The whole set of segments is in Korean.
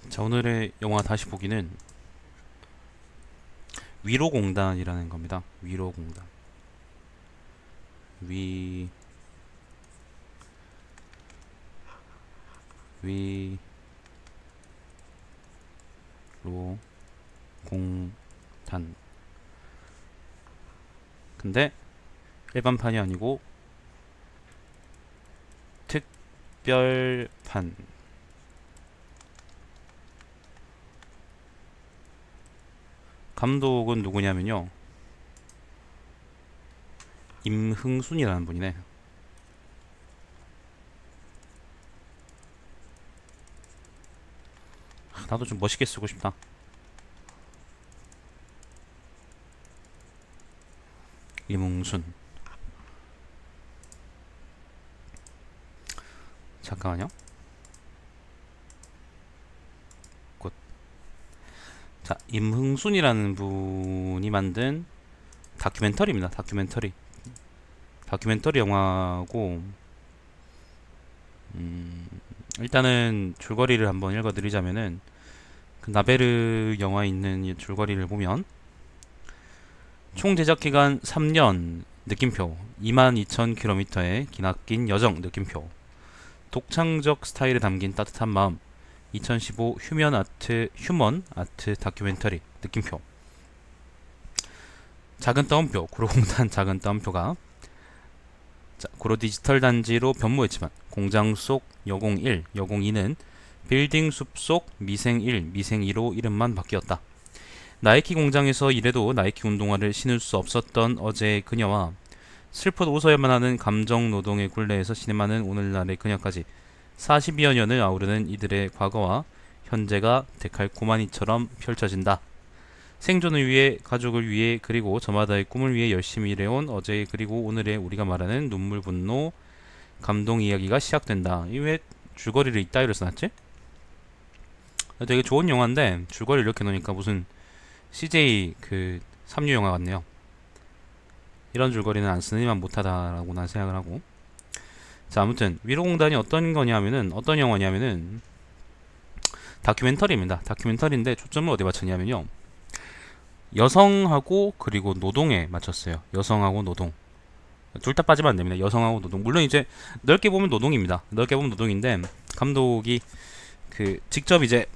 자, 오늘의 영화 다시 보기는 위로공단이라는 겁니다. 위로공단. 위, 위, 로, 공단. 근데 일반판이 아니고 특별판. 감독은 누구냐면요, 임흥순이라는 분이네. 나도 좀 멋있게 쓰고 싶다. 임흥순. 잠깐만요. 곧. 자, 임흥순이라는 분이 만든 다큐멘터리입니다. 다큐멘터리 영화고, 일단은 줄거리를 한번 읽어드리자면은, 그 나베르 영화에 있는 이 줄거리를 보면, 총 제작 기간 3년, 느낌표 22,000km의 기나긴 여정, 느낌표 독창적 스타일에 담긴 따뜻한 마음, 2015 휴먼 아트 다큐멘터리, 느낌표. 작은 따옴표, 구로공단 작은 따옴표가, 자, 구로 디지털 단지로 변모했지만 공장 속 여공 1, 여공 2는 빌딩 숲 속 미생 1, 미생 2로 이름만 바뀌었다. 나이키 공장에서 일해도 나이키 운동화를 신을 수 없었던 어제의 그녀와 슬퍼도 웃어야만 하는 감정 노동의 굴레에서 신음하는 오늘날의 그녀까지 40여 년을 아우르는 이들의 과거와 현재가 데칼코마니처럼 펼쳐진다. 생존을 위해, 가족을 위해, 그리고 저마다의 꿈을 위해 열심히 일해온 어제의 그리고 오늘의 우리가 말하는 눈물, 분노, 감동 이야기가 시작된다. 이 왜 줄거리를 이따위로 써놨지? 되게 좋은 영화인데 줄거리를 이렇게 놓으니까 무슨 CJ 그 삼류 영화 같네요. 이런 줄거리는 안 쓰니만 못하다라고 난 생각을 하고. 자, 아무튼 위로공단이 어떤 거냐면은, 어떤 영화냐면은 다큐멘터리입니다. 다큐멘터리인데 초점을 어디 맞췄냐면요, 여성하고 그리고 노동에 맞췄어요. 여성하고 노동, 둘 다 빠지면 안 됩니다. 여성하고 노동. 물론 이제 넓게 보면 노동입니다. 넓게 보면 노동인데, 감독이 그 직접 이제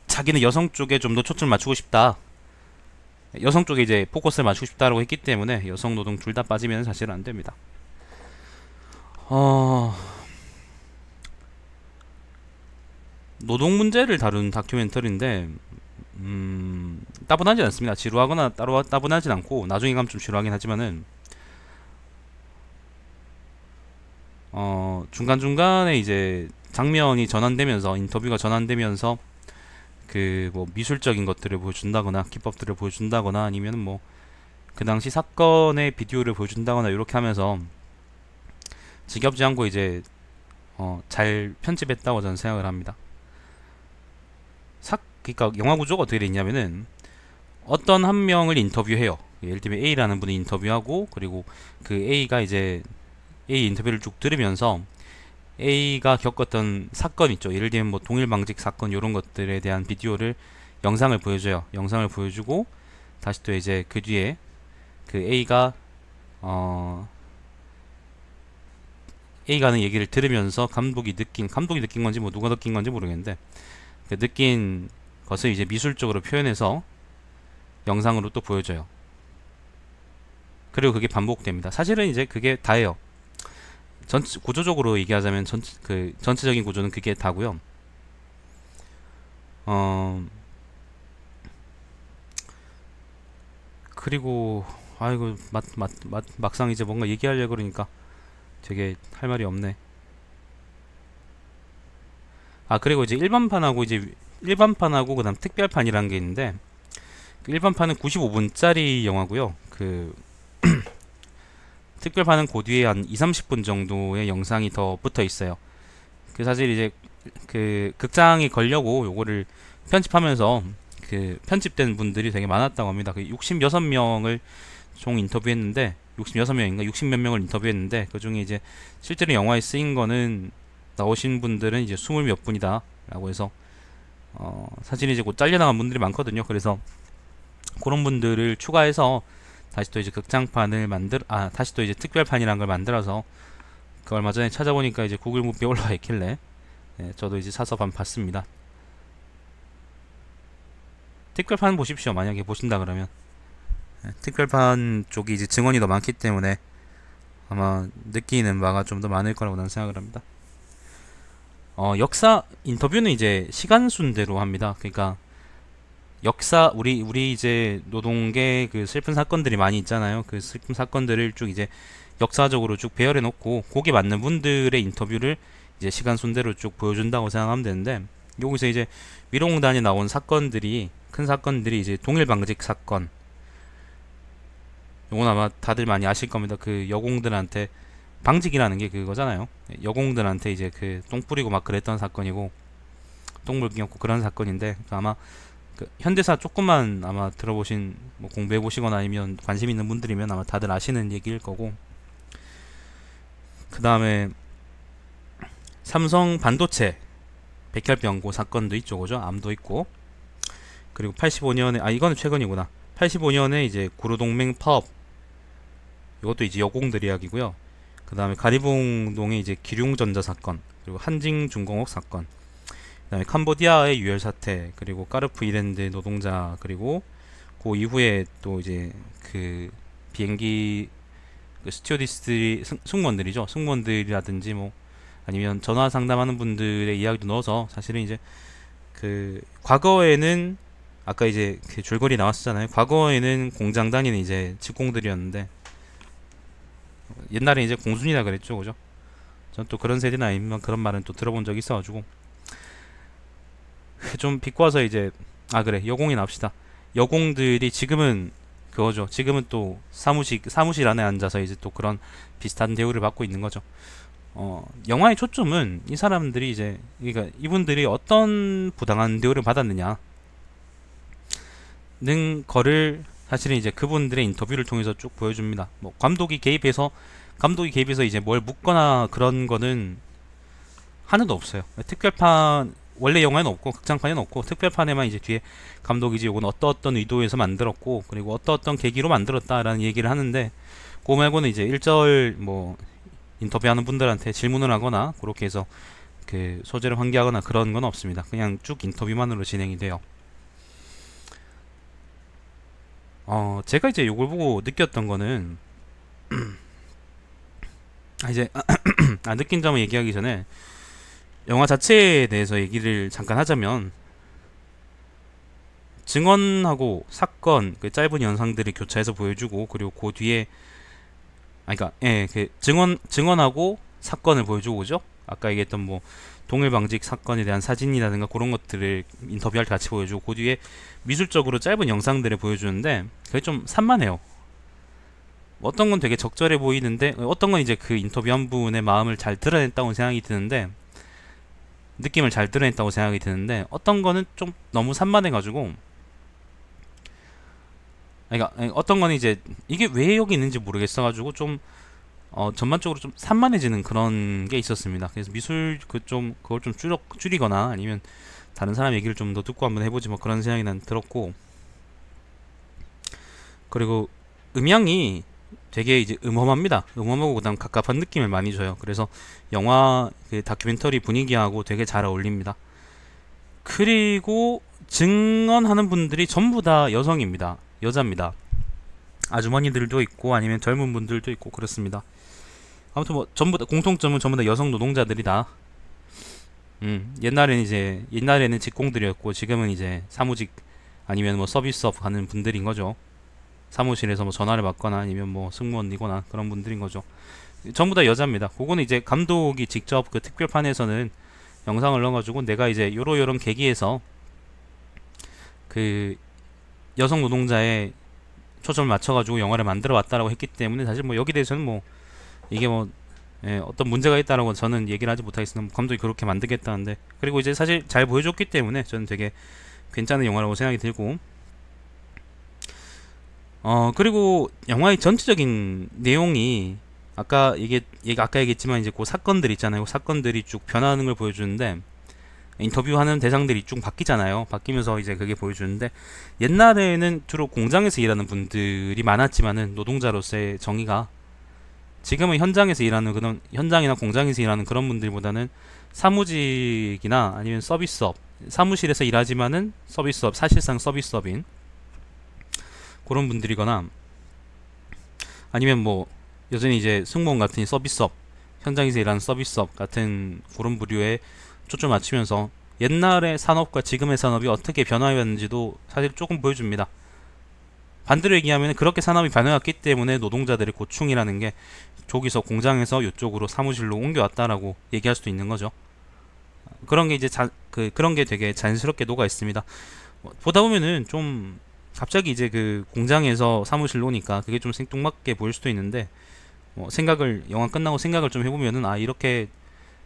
자기는 여성 쪽에 좀 더 초점을 맞추고 싶다, 여성 쪽에 이제 포커스를 맞추고 싶다라고 했기 때문에 여성 노동 둘 다 빠지면 사실은 안 됩니다. 어, 노동 문제를 다룬 다큐멘터리인데, 따분하지 않습니다. 지루하거나 따로 따분하진 않고, 나중에 가면 좀 지루하긴 하지만은, 중간중간에 이제 장면이 전환되면서, 인터뷰가 전환되면서 그 뭐 미술적인 것들을 보여준다거나 기법들을 보여준다거나 아니면 뭐 그 당시 사건의 비디오를 보여준다거나 이렇게 하면서 지겹지 않고 이제 잘 편집했다고 저는 생각을 합니다. 그러니까 영화 구조가 어떻게 돼 있냐면은, 어떤 한 명을 인터뷰해요. 예를 들면 A라는 분이 인터뷰하고, 그리고 그 A가 이제 A 인터뷰를 쭉 들으면서 A가 겪었던 사건 있죠. 예를 들면 뭐 동일방직 사건 이런 것들에 대한 비디오를, 영상을 보여줘요. 영상을 보여주고 다시 또 이제 그 뒤에 그 어 A가 하는 얘기를 들으면서 감독이 느낀 건지 뭐 누가 느낀 건지 모르겠는데, 그 느낀 것을 이제 미술적으로 표현해서 영상으로 또 보여줘요. 그리고 그게 반복됩니다. 사실은 이제 그게 다예요. 구조적으로 얘기하자면 전체적인 구조는 그게 다고요. 어 그리고 아이고, 막상 이제 뭔가 얘기하려고 그러니까 되게 할 말이 없네. 아, 그리고 이제 일반판하고 그다음 특별판이라는 게 있는데, 그 일반판은 95분짜리 영화고요. 그 특별판은 그 뒤에 한 2, 30분 정도의 영상이 더 붙어 있어요. 그 사실 이제 그 극장에 걸려고 요거를 편집하면서 그 편집된 분들이 되게 많았다고 합니다. 그 66명을 총 인터뷰했는데, 66명인가 60 몇 명을 인터뷰했는데, 그 중에 이제 실제로 영화에 쓰인 거는, 나오신 분들은 이제 20 몇 분이다 라고 해서 사실 이제 곧 잘려나간 분들이 많거든요. 그래서 그런 분들을 추가해서 다시 또 이제 극장판을 다시 또 이제 특별판이라는 걸 만들어서 그 얼마 전에 찾아보니까 이제 구글 무비에 올라와 있길래 저도 이제 사서 봤습니다. 특별판 보십시오. 만약에 보신다 그러면 특별판 쪽이 이제 증언이 더 많기 때문에 아마 느끼는 바가 좀 더 많을 거라고 나는 생각을 합니다. 역사 인터뷰는 이제 시간 순대로 합니다. 그러니까 역사 우리 이제 노동계 그 슬픈 사건들이 많이 있잖아요. 그 슬픈 사건들을 쭉 이제 역사적으로 쭉 배열해 놓고 거기에 맞는 분들의 인터뷰를 이제 시간 순대로 쭉 보여준다고 생각하면 되는데, 여기서 이제 위로공단에 나온 사건들이 큰 사건들이 이제 동일방직 사건, 요건 아마 다들 많이 아실 겁니다. 그 여공들한테 방직이라는 게 그거잖아요. 여공들한테 이제 그 똥 뿌리고 막 그랬던 사건이고 똥물 끼얹고 그런 사건인데, 아마 그 현대사 조금만 아마 들어보신 뭐 공부해 보시거나 아니면 관심 있는 분들이면 아마 다들 아시는 얘기일 거고, 그 다음에 삼성 반도체 백혈병고 사건도 있죠, 그죠? 암도 있고, 그리고 85년에 이거는 최근이구나. 85년에 이제 구로동맹 파업, 이것도 이제 여공들 이야기고요. 그 다음에 가리봉동의 이제 기륭전자 사건, 그리고 한징중공업 사건, 그 다음에 캄보디아의 유혈 사태, 그리고 까르프 이랜드 노동자, 그리고 그 이후에 또 이제 그 비행기 그 스튜어디스들이 승무원들이죠. 승무원들이라든지 뭐 아니면 전화 상담하는 분들의 이야기도 넣어서, 사실은 이제 그 과거에는 아까 이제 그 줄거리 나왔었잖아요. 과거에는 공장 다니는 이제 직공들이었는데 옛날에 이제 공순이라 그랬죠, 그죠? 전 또 그런 세대는 아니면 그런 말은 또 들어본 적이 있어가지고 좀 비꼬아서 이제 그래, 여공이 나옵시다. 여공들이 지금은 그거죠. 지금은 또 사무실 안에 앉아서 이제 또 그런 비슷한 대우를 받고 있는 거죠. 영화의 초점은 이 사람들이 이제, 그러니까 이분들이 어떤 부당한 대우를 받았느냐 는 거를 사실은 이제 그분들의 인터뷰를 통해서 쭉 보여줍니다. 뭐 감독이 개입해서 이제 뭘 묻거나 그런 거는 하나도 없어요. 특별판 원래 영화에는 없고 극장판에는 없고, 특별판에만 이제 뒤에 감독이 이제 요건 어떤 의도에서 만들었고, 그리고 어떤 계기로 만들었다라는 얘기를 하는데, 그거 말고는 이제 일절 뭐 인터뷰하는 분들한테 질문을 하거나 그렇게 해서 그 소재를 환기하거나 그런 건 없습니다. 그냥 쭉 인터뷰만으로 진행이 돼요. 제가 이제 요걸 보고 느꼈던 거는 이제 느낀 점을 얘기하기 전에 영화 자체에 대해서 얘기를 잠깐 하자면, 증언하고 사건 그 짧은 영상들을 교차해서 보여주고, 그리고 그 뒤에 그러니까 그 증언하고 사건을 보여주고, 그죠? 아까 얘기했던 뭐 동일방직 사건에 대한 사진이라든가 그런 것들을 인터뷰할 때 같이 보여주고, 그 뒤에 미술적으로 짧은 영상들을 보여주는데 그게 좀 산만해요. 어떤 건 되게 적절해 보이는데, 어떤 건 이제 그 인터뷰한 분의 마음을 잘 드러냈다고 생각이 드는데, 느낌을 잘 드러냈다고 생각이 드는데, 어떤 거는 좀 너무 산만해가지고, 그러니까 어떤 거는 이제 이게 왜 여기 있는지 모르겠어가지고 좀 전반적으로 좀 산만해지는 그런 게 있었습니다. 그래서 미술 그걸 좀 줄이거나 아니면 다른 사람 얘기를 좀 더 듣고 한번 해보지 뭐 그런 생각이 난 들었고, 그리고 음향이 되게 이제 음험합니다. 음험하고 그다음 갑갑한 느낌을 많이 줘요. 그래서 영화 그 다큐멘터리 분위기하고 되게 잘 어울립니다. 그리고 증언하는 분들이 전부 다 여성입니다. 여자입니다. 아주머니들도 있고 아니면 젊은 분들도 있고 그렇습니다. 아무튼 뭐 전부 다 공통점은 전부 다 여성 노동자들이다. 옛날에는 직공들이었고 지금은 이제 사무직 아니면 뭐 서비스업 하는 분들인 거죠. 사무실에서 뭐 전화를 받거나 아니면 뭐 승무원이거나 그런 분들인 거죠. 전부 다 여자입니다. 그거는 이제 감독이 직접 그 특별판에서는 영상을 넣어가지고 내가 이제 요런 계기에서 그 여성 노동자의 초점을 맞춰가지고 영화를 만들어 왔다라고 했기 때문에, 사실 뭐 여기 대해서는 뭐 이게 뭐 어떤 문제가 있다라고 저는 얘기를 하지 못하겠으나 감독이 그렇게 만들겠다는데, 그리고 이제 사실 잘 보여줬기 때문에 저는 되게 괜찮은 영화라고 생각이 들고, 그리고 영화의 전체적인 내용이 아까 얘기했지만 이제 그 사건들 있잖아요. 그 사건들이 쭉 변하는 걸 보여주는데, 인터뷰하는 대상들이 쭉 바뀌잖아요. 바뀌면서 이제 그게 보여주는데, 옛날에는 주로 공장에서 일하는 분들이 많았지만은 노동자로서의 정의가, 지금은 현장에서 일하는 그런, 현장이나 공장에서 일하는 그런 분들보다는 사무직이나 아니면 서비스업, 사무실에서 일하지만은 서비스업, 사실상 서비스업인 그런 분들이거나, 아니면 뭐 여전히 이제 승무원 같은 서비스업, 현장에서 일하는 서비스업 같은 그런 부류에 초점 맞추면서 옛날의 산업과 지금의 산업이 어떻게 변화했는지도 사실 조금 보여줍니다. 반대로 얘기하면 그렇게 산업이 변해왔기 때문에 노동자들의 고충이라는 게 저기서 공장에서 이쪽으로 사무실로 옮겨왔다라고 얘기할 수도 있는 거죠. 그런 게 이제 그런 게 되게 자연스럽게 녹아 있습니다. 보다 보면은 좀 갑자기 이제 그 공장에서 사무실로 오니까 그게 좀 생뚱맞게 보일 수도 있는데, 영화 끝나고 생각을 좀 해보면은, 아, 이렇게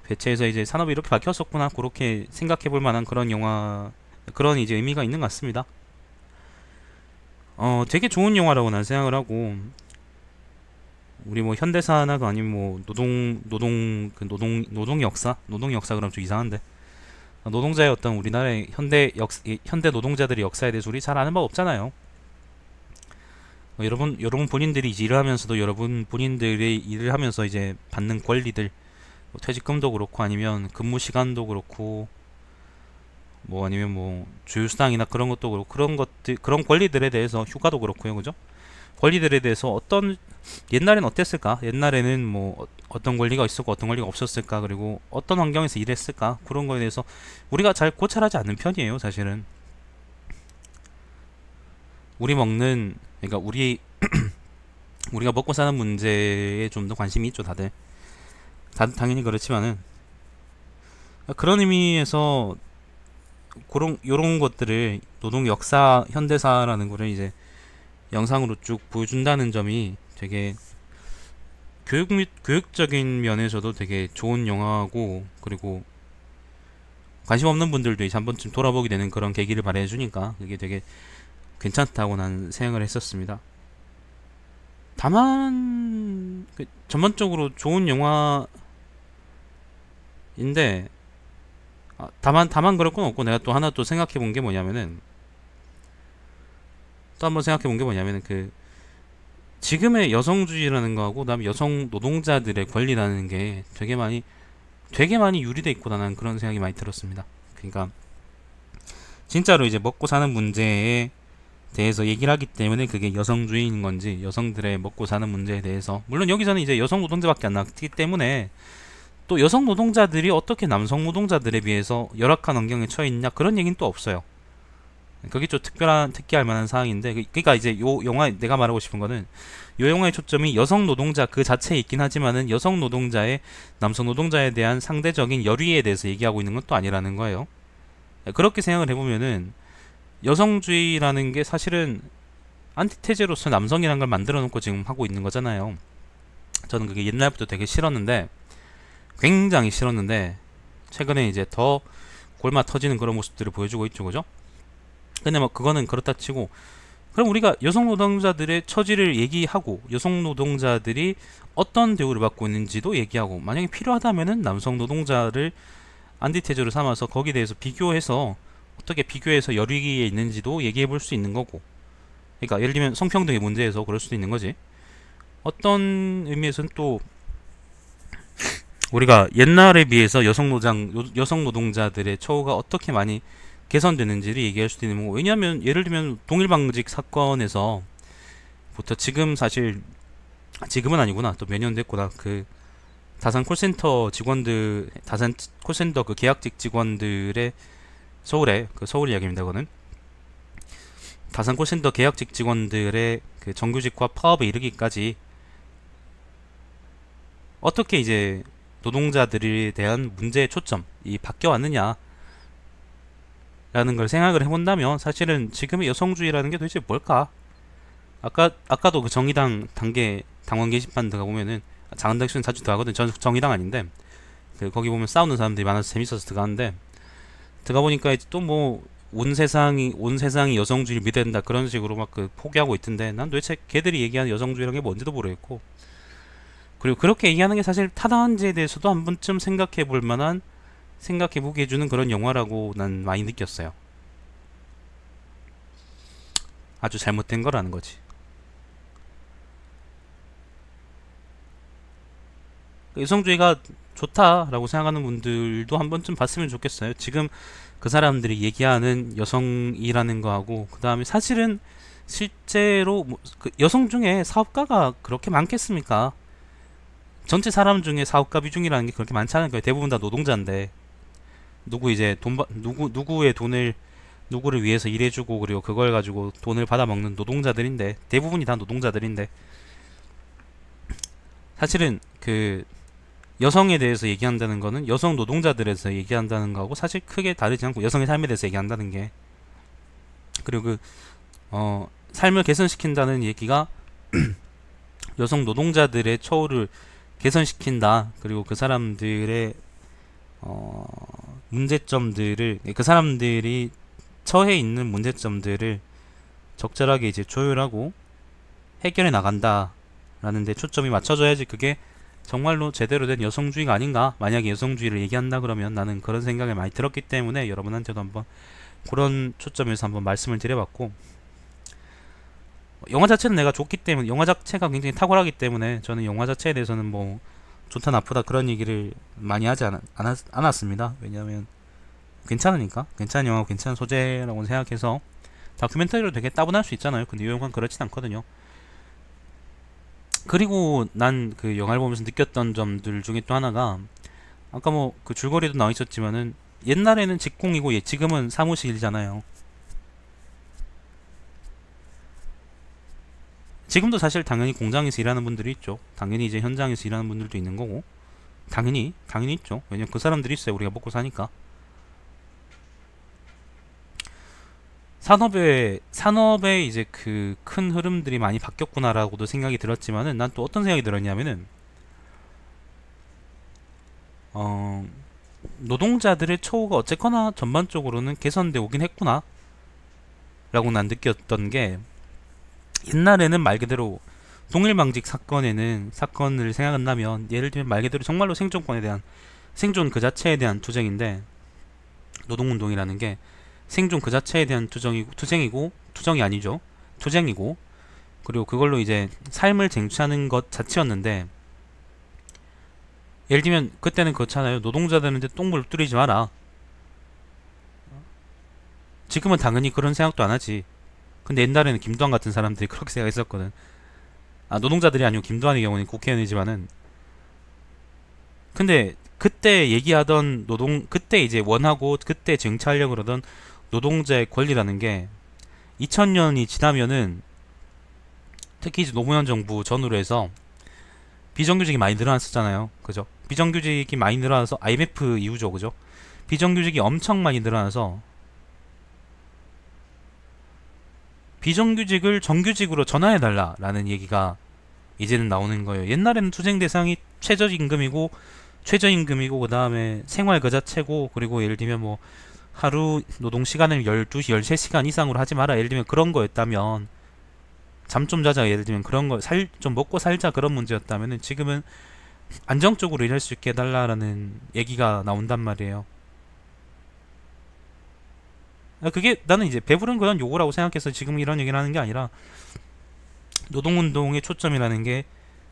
대체해서 이제 산업이 이렇게 바뀌었었구나, 그렇게 생각해 볼 만한 그런 영화, 그런 이제 의미가 있는 것 같습니다. 되게 좋은 영화라고 난 생각을 하고, 우리 뭐 현대사나 아니면 뭐 노동 역사? 노동 역사 그럼 좀 이상한데. 노동자의 어떤 우리나라의 현대 노동자들의 역사에 대해서 우리 잘 아는 바 없잖아요. 여러분 본인들이 이제 일을 하면서도 여러분 본인들의 일을 하면서 이제 받는 권리들, 뭐 퇴직금도 그렇고 아니면 근무 시간도 그렇고 뭐 아니면 뭐 주휴수당이나 그런 것도 그렇고, 그런 권리들에 대해서, 휴가도 그렇고요, 그죠? 권리들에 대해서 옛날엔 어땠을까? 옛날에는 뭐 어떤 권리가 있었고 어떤 권리가 없었을까? 그리고 어떤 환경에서 일했을까? 그런 거에 대해서 우리가 잘 고찰하지 않는 편이에요, 사실은. 그러니까 우리가 먹고 사는 문제에 좀 더 관심이 있죠, 다들. 당연히 그렇지만은, 그런 의미에서 요런 것들을, 노동 역사, 현대사라는 거를 이제 영상으로 쭉 보여준다는 점이 되게 교육적인 면에서도 되게 좋은 영화고, 그리고 관심 없는 분들도 이제 한 번쯤 돌아보게 되는 그런 계기를 마련해 주니까 그게 되게 괜찮다고 난 생각을 했었습니다. 다만 전반적으로 좋은 영화인데, 다만 그럴 건 없고, 내가 또 하나 또 생각해 본 게 뭐냐면은, 또 한번 생각해 본 게 뭐냐면은, 지금의 여성주의라는 거하고 그다음에 여성 노동자들의 권리라는 게 되게 많이 유리돼 있고, 나는 그런 생각이 많이 들었습니다. 그러니까 진짜로 이제 먹고 사는 문제에 대해서 얘기를 하기 때문에 그게 여성주의인 건지, 여성들의 먹고 사는 문제에 대해서, 물론 여기서는 이제 여성 노동자밖에 안 나왔기 때문에 또 여성 노동자들이 어떻게 남성 노동자들에 비해서 열악한 환경에 처해 있냐, 그런 얘기는 또 없어요. 그게 좀 특기할 만한 사항인데, 그러니까 이제 요 영화, 내가 말하고 싶은 거는, 요 영화의 초점이 여성 노동자 그 자체에 있긴 하지만은 여성 노동자의 남성 노동자에 대한 상대적인 열의에 대해서 얘기하고 있는 건 또 아니라는 거예요. 그렇게 생각을 해보면은 여성주의라는 게 사실은 안티테제로서 남성이라는 걸 만들어 놓고 지금 하고 있는 거잖아요. 저는 그게 옛날부터 되게 싫었는데, 굉장히 싫었는데, 최근에 이제 더 골마 터지는 그런 모습들을 보여주고 있죠, 그죠? 근데 뭐 그거는 그렇다 치고, 그럼 우리가 여성 노동자들의 처지를 얘기하고, 여성 노동자들이 어떤 대우를 받고 있는지도 얘기하고, 만약에 필요하다면은 남성 노동자를 안티테제로 삼아서 거기에 대해서 어떻게 비교해서 열위기에 있는지도 얘기해 볼 수 있는 거고, 그러니까 예를 들면 성평등의 문제에서 그럴 수도 있는 거지. 어떤 의미에서는 또 우리가 옛날에 비해서 여성 노동자들의 처우가 어떻게 많이 개선되는지를 얘기할 수도 있는 거고, 왜냐하면 예를 들면 동일방직 사건에서 부터 지금은 아니구나, 또 몇 년 됐구나, 다산 콜센터 그 계약직 직원들의 서울 이야기입니다. 그거는 다산 콜센터 계약직 직원들의 그 정규직화 파업에 이르기까지 어떻게 이제 노동자들에 대한 문제의 초점이 바뀌어 왔느냐 라는 걸 생각을 해본다면, 사실은 지금의 여성주의라는 게 도대체 뭘까? 아까도 그 정의당 당원 게시판 들어가보면은, 장한당 씨는 자주 들어가거든. 전 정의당 아닌데, 거기 보면 싸우는 사람들이 많아서 재밌어서 들어가는데, 들어가보니까 또 뭐 온 세상이 여성주의를 믿어야 된다, 그런 식으로 막 포기하고 있던데, 난 도대체 걔들이 얘기하는 여성주의라는 게 뭔지도 모르겠고, 그리고 그렇게 얘기하는 게 사실 타당한지에 대해서도 한 번쯤 생각해 볼 만한 생각해보게 해주는 그런 영화라고 난 많이 느꼈어요. 아주 잘못된 거라는 거지. 여성주의가 좋다라고 생각하는 분들도 한 번쯤 봤으면 좋겠어요. 지금 그 사람들이 얘기하는 여성이라는 거하고, 그 다음에 사실은 실제로 그 여성 중에 사업가가 그렇게 많겠습니까? 전체 사람 중에 사업가 비중이라는 게 그렇게 많지 않을 거예요. 대부분 다 노동자인데, 누구의 돈을 누구를 위해서 일해주고, 그리고 그걸 가지고 돈을 받아먹는 노동자들인데, 대부분이 다 노동자들인데, 사실은 그 여성에 대해서 얘기한다는 거는 여성 노동자들에서 얘기한다는 거하고 사실 크게 다르지 않고, 여성의 삶에 대해서 얘기한다는 게, 그리고 삶을 개선시킨다는 얘기가 여성 노동자들의 처우를 개선시킨다. 그리고 그 사람들의 문제점들을, 그 사람들이 처해 있는 문제점들을 적절하게 이제 조율하고 해결해 나간다 라는 데 초점이 맞춰져야지 그게 정말로 제대로 된 여성주의가 아닌가. 만약에 여성주의를 얘기한다 그러면 나는 그런 생각을 많이 들었기 때문에 여러분한테도 한번 그런 초점에서 한번 말씀을 드려봤고, 영화 자체는 내가 좋기 때문에, 영화 자체가 굉장히 탁월하기 때문에 저는 영화 자체에 대해서는 뭐 좋다 나쁘다 그런 얘기를 많이 하지 않았습니다. 왜냐하면 괜찮으니까, 괜찮은 영화고 괜찮은 소재라고 생각해서 다큐멘터리로 되게 따분할 수 있잖아요. 근데 이 영화는 그렇진 않거든요. 그리고 난 그 영화를 보면서 느꼈던 점들 중에 또 하나가, 아까 뭐 그 줄거리도 나와 있었지만은 옛날에는 직공이고 지금은 사무실이잖아요. 지금도 사실 당연히 공장에서 일하는 분들이 있죠. 당연히 이제 현장에서 일하는 분들도 있는 거고, 당연히 있죠. 왜냐면 그 사람들이 있어요. 우리가 먹고 사니까. 산업의 이제 그 큰 흐름들이 많이 바뀌었구나라고도 생각이 들었지만은, 난 또 어떤 생각이 들었냐면은, 노동자들의 처우가 어쨌거나 전반적으로는 개선되어 오긴 했구나 라고 난 느꼈던 게, 옛날에는 말 그대로 동일망직 사건을 생각한다면, 예를 들면 말 그대로 정말로 생존권에 대한, 생존 그 자체에 대한 투쟁인데, 노동운동이라는 게 생존 그 자체에 대한 투쟁이 아니죠. 투쟁이고, 그리고 그걸로 이제 삶을 쟁취하는 것 자체였는데, 예를 들면 그때는 그렇잖아요. 노동자들한테 똥물 뚫리지 마라. 지금은 당연히 그런 생각도 안 하지. 근데 옛날에는 김두한 같은 사람들이 그렇게 생각했었거든. 노동자들이 아니고 김두한의 경우는 국회의원이지만은, 근데 그때 얘기하던 그때 이제 원하고 그때 쟁취하려고 그러던 노동자의 권리라는 게 2000년이 지나면은, 특히 이제 노무현 정부 전후로 해서 비정규직이 많이 늘어났었잖아요. 그죠? 비정규직이 많이 늘어나서, IMF 이후죠. 그죠? 비정규직이 엄청 많이 늘어나서 비정규직을 정규직으로 전환해달라 라는 얘기가 이제는 나오는 거예요. 옛날에는 투쟁 대상이 최저임금이고 그 다음에 생활 그 자체고, 그리고 예를 들면 뭐 하루 노동 시간을 12시, 13시간 이상으로 하지 마라, 예를 들면 그런 거였다면, 잠 좀 자자, 예를 들면 그런 거, 좀 먹고 살자, 그런 문제였다면은, 지금은 안정적으로 일할 수 있게 해달라라는 얘기가 나온단 말이에요. 그게 나는 이제 배부른 그런 요구라고 생각해서 지금 이런 얘기를 하는 게 아니라, 노동운동의 초점이라는 게,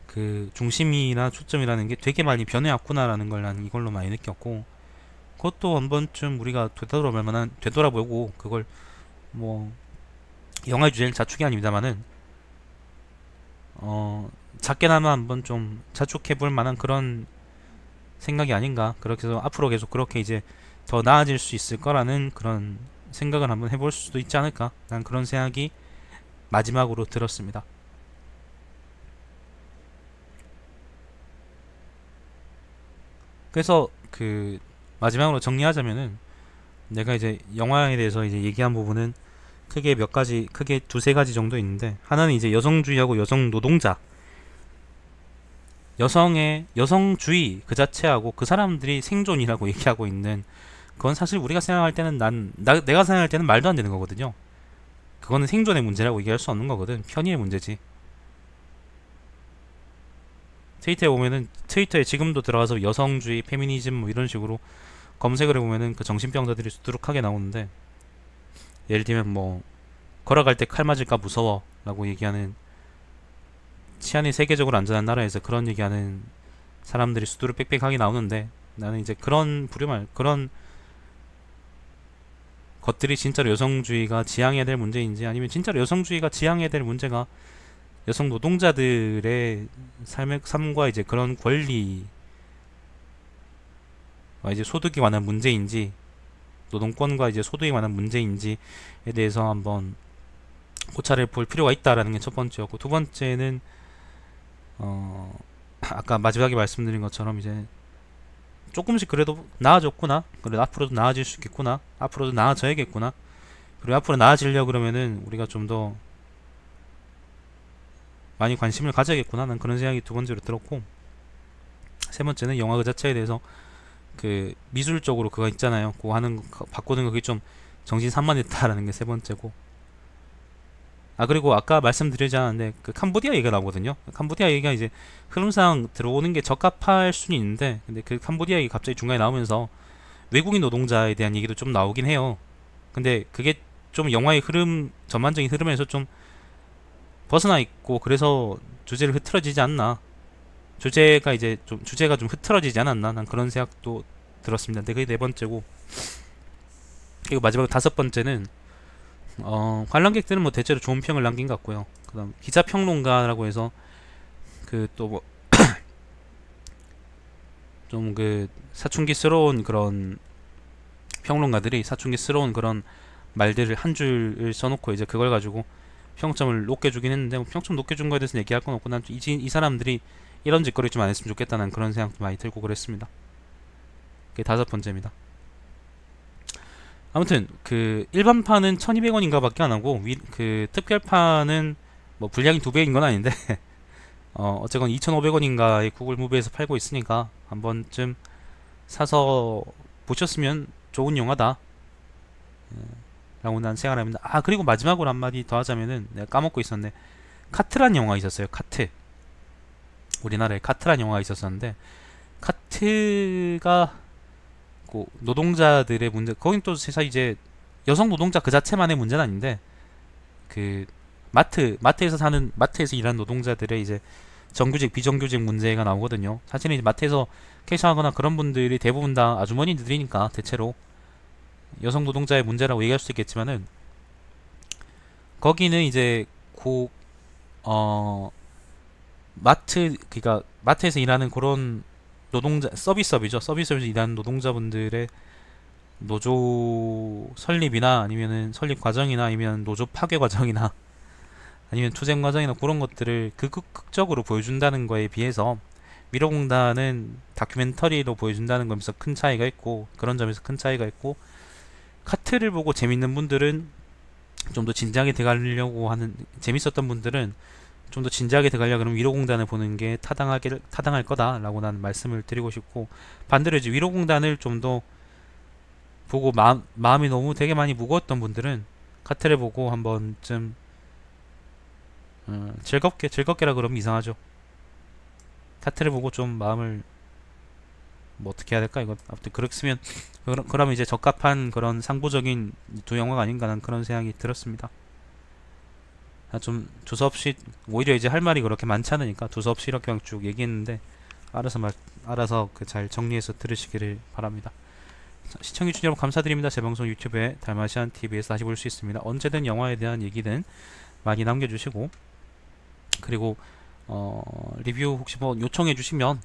그 중심이나 초점이라는 게 되게 많이 변해왔구나라는 걸 나는 이걸로 많이 느꼈고, 그것도 한 번쯤 우리가 되돌아보고, 그걸 뭐 영화의 주제는 자축이 아닙니다만은, 작게나마 한번 좀 자축해볼 만한 그런 생각이 아닌가. 그렇게 해서 앞으로 계속 그렇게 이제 더 나아질 수 있을 거라는 그런 생각을 한번 해볼 수도 있지 않을까. 난 그런 생각이 마지막으로 들었습니다. 그래서 그 마지막으로 정리하자면은, 내가 이제 영화에 대해서 이제 얘기한 부분은 크게 두세 가지 정도 있는데, 하나는 이제 여성주의하고 여성 노동자, 여성주의 그 자체하고 그 사람들이 생존이라고 얘기하고 있는, 그건 사실 우리가 생각할 때는 내가 생각할 때는 말도 안 되는 거거든요. 그거는 생존의 문제라고 얘기할 수 없는 거거든. 편의의 문제지. 트위터에 지금도 들어가서 여성주의, 페미니즘 뭐 이런 식으로 검색을 해보면은 그 정신병자들이 수두룩하게 나오는데, 예를 들면 뭐 걸어갈 때 칼 맞을까 무서워 라고 얘기하는, 치안이 세계적으로 안전한 나라에서 그런 얘기하는 사람들이 수두룩 빽빽하게 나오는데, 나는 이제 그런 부류말, 그런 것들이 진짜로 여성주의가 지향해야 될 문제인지, 아니면 진짜로 여성주의가 지향해야 될 문제가 여성 노동자들의 삶과 이제 그런 권리, 이제 소득에 관한 문제인지, 노동권과 이제 소득에 관한 문제인지에 대해서 한번 고찰해 볼 필요가 있다라는 게 첫 번째였고, 두 번째는 아까 마지막에 말씀드린 것처럼 이제 조금씩 그래도 나아졌구나, 그래도 앞으로도 나아질 수 있겠구나, 앞으로도 나아져야겠구나, 그리고 앞으로 나아지려 그러면은 우리가 좀 더 많이 관심을 가져야겠구나, 난 그런 생각이 두 번째로 들었고, 세 번째는 영화 그 자체에 대해서 그 미술적으로 그거 있잖아요, 그거 하는 거, 바꾸는 거, 그게 좀 정신산만했다라는 게 세 번째고, 그리고 아까 말씀드리지 않았는데 그 캄보디아 얘기가 나오거든요. 캄보디아 얘기가 이제 흐름상 들어오는 게 적합할 수는 있는데, 근데 그 캄보디아 얘기 갑자기 중간에 나오면서 외국인 노동자에 대한 얘기도 좀 나오긴 해요. 근데 그게 좀 영화의 흐름, 전반적인 흐름에서 좀 벗어나 있고, 그래서 주제를 흐트러지지 않나, 주제가 좀 흐트러지지 않았나, 난 그런 생각도 들었습니다. 근데 그게 네 번째고, 그리고 마지막 다섯 번째는 관람객들은 뭐 대체로 좋은 평을 남긴 것 같고요. 그다음 기자평론가라고 해서 그 또 뭐 좀 그 사춘기스러운 그런 평론가들이 사춘기스러운 그런 말들을 한 줄을 써놓고 이제 그걸 가지고 평점을 높게 주긴 했는데, 뭐 평점 높게 준 거에 대해서 얘기할 건 없고, 난 이 사람들이 이런 짓거리 좀 안 했으면 좋겠다는 그런 생각도 많이 들고 그랬습니다. 그게 다섯 번째입니다. 아무튼 그 일반판은 1200원인가 밖에 안 하고, 그 특별판은 뭐 분량이 두 배인 건 아닌데 어쨌건 2500원인가의 구글 무비에서 팔고 있으니까 한 번쯤 사서 보셨으면 좋은 영화다 라고 난 생각을 합니다. 그리고 마지막으로 한마디 더 하자면은, 내가 까먹고 있었네. 카트란 영화 있었어요. 카트. 우리나라에 카트란 영화가 있었었는데, 카트가 그 노동자들의 문제, 거긴 또 사실 이제 여성 노동자 그 자체만의 문제는 아닌데, 그 마트에서 일하는 노동자들의 이제 정규직 비정규직 문제가 나오거든요. 사실은 이제 마트에서 캐셔하거나 그런 분들이 대부분 다 아주머니들이니까 대체로 여성 노동자의 문제라고 얘기할 수 있겠지만은, 거기는 이제 그러니까 마트에서 일하는 그런 노동자, 서비스업에서 일하는 노동자분들의 노조 설립이나, 아니면은 설립 과정이나, 아니면 노조 파괴 과정이나, 아니면 투쟁 과정이나, 그런 것들을 극적으로 보여준다는 거에 비해서 미로공단은 다큐멘터리로 보여준다는 점에서 큰 차이가 있고, 그런 점에서 큰 차이가 있고, 카트를 보고 재밌는 분들은 좀 더 진지하게 들어가려고 하는, 재밌었던 분들은 좀 더 진지하게 들어가려 그러면 위로공단을 보는 게 타당할 거다라고 난 말씀을 드리고 싶고, 반대로 이제 위로공단을 좀 더 보고 마음이 너무 되게 많이 무거웠던 분들은 카트를 보고 한 번쯤 즐겁게라 그러면 이상하죠. 카트를 보고 좀 마음을 뭐 어떻게 해야 될까, 이거 아무튼 그렇으면 그러면 이제 적합한 그런 상부적인 두 영화가 아닌가, 는 그런 생각이 들었습니다. 좀 두서없이, 오히려 이제 할 말이 그렇게 많지 않으니까 두서없이 이렇게 쭉 얘기했는데, 알아서 그 잘 정리해서 들으시기를 바랍니다. 시청해주신 여러분 감사드립니다. 제 방송 유튜브에 달마시안 TV에서 다시 볼 수 있습니다. 언제든 영화에 대한 얘기든 많이 남겨주시고, 그리고 리뷰 혹시 뭐 요청해주시면은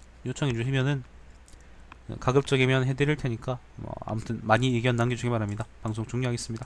가급적이면 해드릴 테니까, 아무튼 많이 의견 남겨주시기 바랍니다. 방송 종료하겠습니다.